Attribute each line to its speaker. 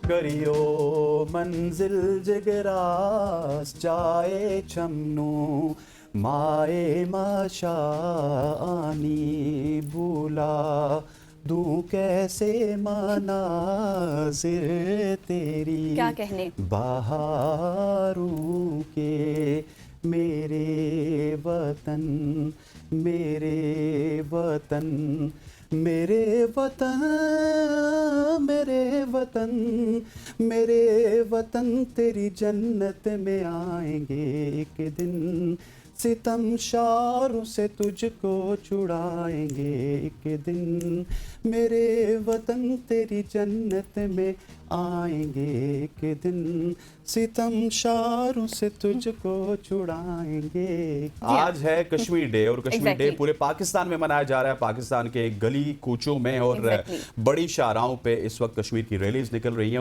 Speaker 1: करियो मंजिल जिगरास जाए छमनू माए माशानी भूला दूं कैसे मनाजिर तेरी
Speaker 2: क्या कहने।
Speaker 1: बहारों के मेरे वतन मेरे वतन मेरे वतन मेरे वतन मेरे वतन तेरी जन्नत में आएंगे एक दिन सितम शारों से तुझको छुड़ाएंगे एक दिन मेरे वतन तेरी जन्नत में आएंगे एक दिन सितम शारों से तुझको छुड़ाएंगे। आज है कश्मीर डे और कश्मीर डे
Speaker 2: Exactly.
Speaker 1: पूरे पाकिस्तान में मनाया जा रहा है। पाकिस्तान के गली कूचों में और
Speaker 2: Exactly.
Speaker 1: बड़ी शाहराहों पे इस वक्त कश्मीर की रैलीज निकल रही हैं।